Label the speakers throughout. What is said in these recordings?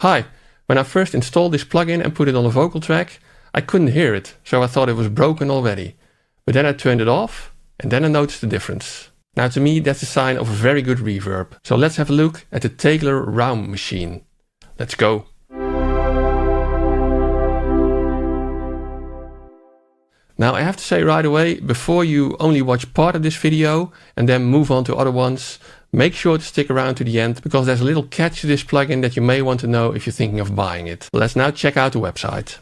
Speaker 1: Hi, when I first installed this plugin and put it on a vocal track, I couldn't hear it, so I thought it was broken already. But then I turned it off, and then I noticed the difference. Now to me that's a sign of a very good reverb. So let's have a look at the Tegeler Round machine. Let's go. Now I have to say right away, before you only watch part of this video and then move on to other ones, make sure to stick around to the end because there's a little catch to this plugin that you may want to know if you're thinking of buying it. Let's now check out the website.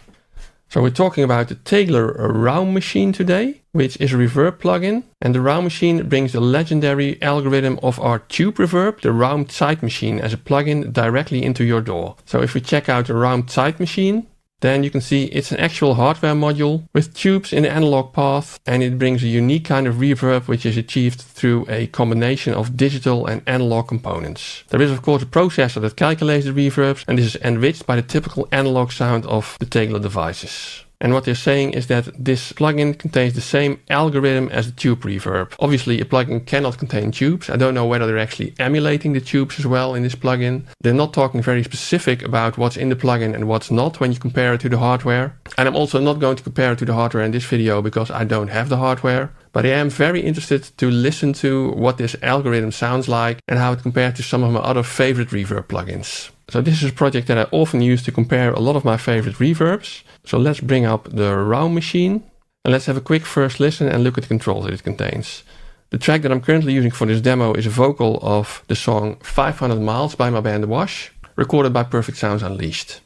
Speaker 1: So we're talking about the Tegeler Round machine today, which is a reverb plugin. And the Round machine brings the legendary algorithm of our tube reverb, the Round side machine, as a plugin directly into your DAW. So if we check out the Round side machine, then you can see it's an actual hardware module with tubes in the analog path, and it brings a unique kind of reverb which is achieved through a combination of digital and analog components. There is of course a processor that calculates the reverbs, and this is enriched by the typical analog sound of the Tegeler devices. And what they're saying is that this plugin contains the same algorithm as the tube reverb. Obviously a plugin cannot contain tubes. I don't know whether they're actually emulating the tubes as well in this plugin. They're not talking very specific about what's in the plugin and what's not when you compare it to the hardware. And I'm also not going to compare it to the hardware in this video because I don't have the hardware. But I am very interested to listen to what this algorithm sounds like and how it compares to some of my other favorite reverb plugins. So this is a project that I often use to compare a lot of my favorite reverbs. So let's bring up the Round machine and let's have a quick first listen and look at the controls that it contains. The track that I'm currently using for this demo is a vocal of the song 500 Miles by my band The Wash, recorded by Perfect Sounds Unleashed.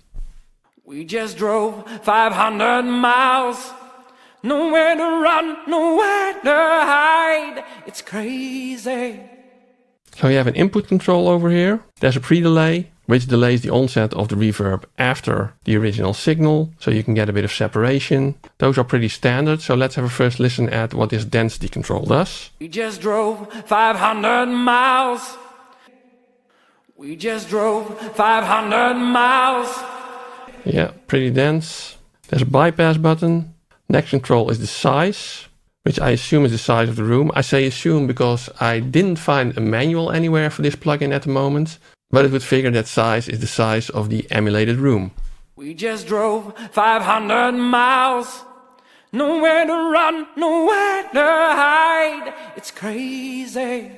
Speaker 2: We just drove 500 miles, nowhere to run, nowhere to hide. It's crazy.
Speaker 1: So you have an input control over here. There's a pre-delay, which delays the onset of the reverb after the original signal, so you can get a bit of separation. Those are pretty standard, so let's have a first listen at what this density control does.
Speaker 2: We just drove 500 miles. We just drove 500 miles.
Speaker 1: Yeah, pretty dense. There's a bypass button. Next control is the size, which I assume is the size of the room. I say assume because I didn't find a manual anywhere for this plugin at the moment, but it would figure that size is the size of the emulated room.
Speaker 2: We just drove 500 miles, nowhere to run, nowhere to hide. It's crazy.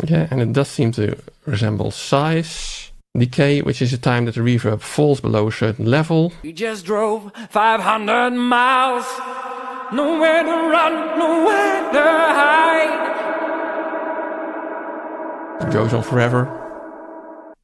Speaker 1: Yeah, and it does seem to resemble size. Decay, which is the time that the reverb falls below a certain level.
Speaker 2: We just drove 500 miles, nowhere to run, nowhere to hide.
Speaker 1: It goes on forever.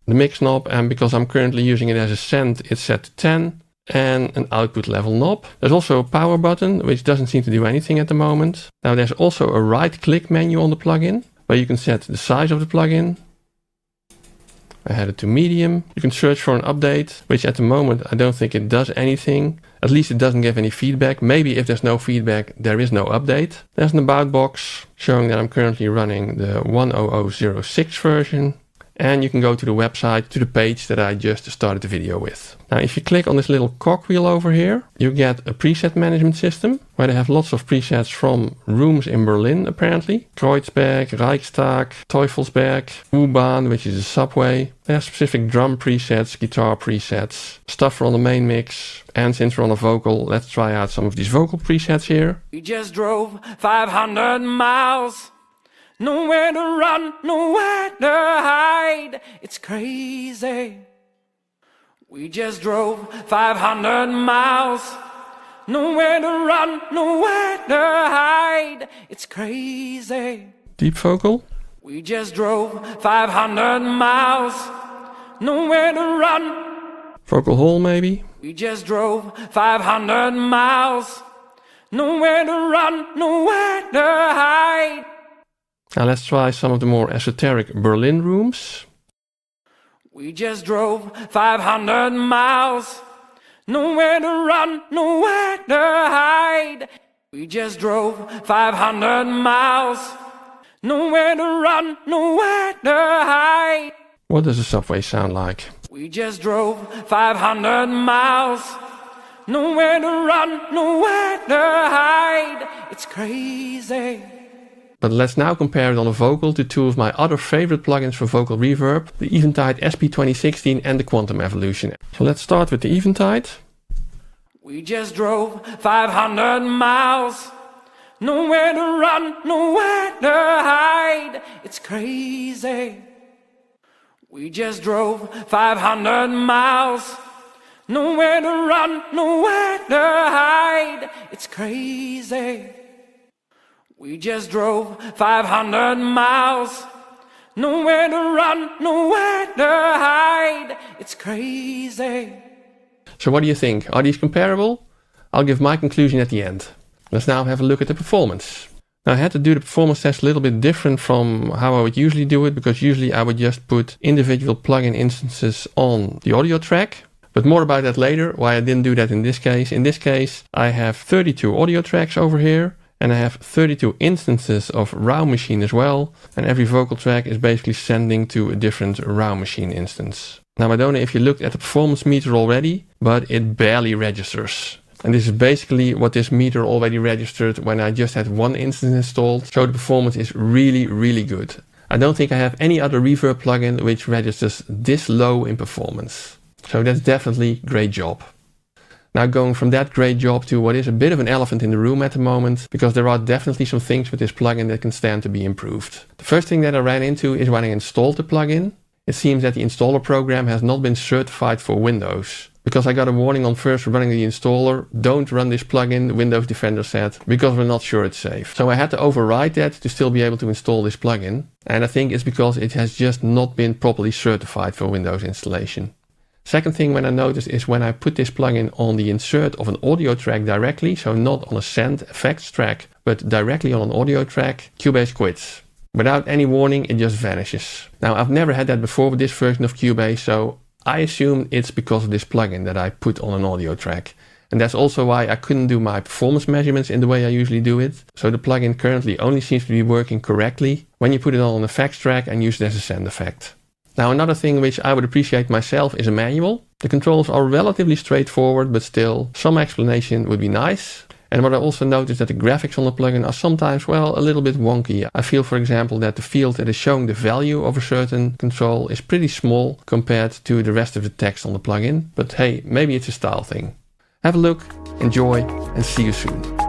Speaker 1: The mix knob, and because I'm currently using it as a send, it's set to 10, and an output level knob. There's also a power button, which doesn't seem to do anything at the moment. Now there's also a right click menu on the plugin, where you can set the size of the plugin. I had it to medium. You can search for an update, which at the moment I don't think it does anything. At least it doesn't give any feedback. Maybe if there's no feedback, there is no update. There's an about box showing that I'm currently running the 10006 version. And you can go to the website, to the page that I just started the video with. Now if you click on this little cogwheel over here, you get a preset management system where they have lots of presets from rooms in Berlin apparently. Kreuzberg, Reichstag, Teufelsberg, U-Bahn, which is a subway. They have specific drum presets, guitar presets, stuff on the main mix. And since we're on a vocal, let's try out some of these vocal presets here.
Speaker 2: We just drove 500 miles. Nowhere to run, nowhere to hide. It's crazy. We just drove 500 miles. Nowhere to run, nowhere to hide. It's crazy.
Speaker 1: Deep vocal.
Speaker 2: We just drove 500 miles. Nowhere to run.
Speaker 1: Vocal hole maybe.
Speaker 2: We just drove 500 miles. Nowhere to run, nowhere to hide.
Speaker 1: Now let's try some of the more esoteric Berlin rooms.
Speaker 2: We just drove 500 miles. Nowhere to run, nowhere to hide. We just drove 500 miles. Nowhere to run, nowhere to hide.
Speaker 1: What does a subway sound like?
Speaker 2: We just drove 500 miles. Nowhere to run, nowhere to hide. It's crazy.
Speaker 1: But let's now compare it on a vocal to two of my other favorite plugins for vocal reverb, the Eventide SP2016 and the Quantum Evolution. So let's start with the Eventide.
Speaker 2: We just drove 500 miles. Nowhere to run, nowhere to hide. It's crazy. We just drove 500 miles. Nowhere to run, nowhere to hide. It's crazy. We just drove 500 miles. Nowhere to run, nowhere to hide. It's crazy.
Speaker 1: So what do you think? Are these comparable? I'll give my conclusion at the end. Let's now have a look at the performance. Now I had to do the performance test a little bit different from how I would usually do it, because usually I would just put individual plugin instances on the audio track. But more about that later, why I didn't do that in this case. In this case, I have 32 audio tracks over here, and I have 32 instances of RAW machine as well, and every vocal track is basically sending to a different RAW machine instance. Now I don't know if you looked at the performance meter already, but it barely registers. And this is basically what this meter already registered when I just had one instance installed, so the performance is really, really good. I don't think I have any other reverb plugin which registers this low in performance. So that's definitely great job. Now going from that great job to what is a bit of an elephant in the room at the moment, because there are definitely some things with this plugin that can stand to be improved. The first thing that I ran into is when I installed the plugin. It seems that the installer program has not been certified for Windows. Because I got a warning on first running the installer, don't run this plugin, Windows Defender said, because we're not sure it's safe. So I had to override that to still be able to install this plugin. And I think it's because it has just not been properly certified for Windows installation. Second thing when I noticed is when I put this plugin on the insert of an audio track directly, so not on a send effects track, but directly on an audio track, Cubase quits. Without any warning, it just vanishes. Now I've never had that before with this version of Cubase, so I assume it's because of this plugin that I put on an audio track. And that's also why I couldn't do my performance measurements in the way I usually do it. So the plugin currently only seems to be working correctly when you put it on an effects track and use it as a send effect. Now another thing which I would appreciate myself is a manual. The controls are relatively straightforward, but still some explanation would be nice. And what I also noticed that the graphics on the plugin are sometimes, well, a little bit wonky. I feel, for example, that the field that is showing the value of a certain control is pretty small compared to the rest of the text on the plugin. But hey, maybe it's a style thing. Have a look, enjoy, and see you soon.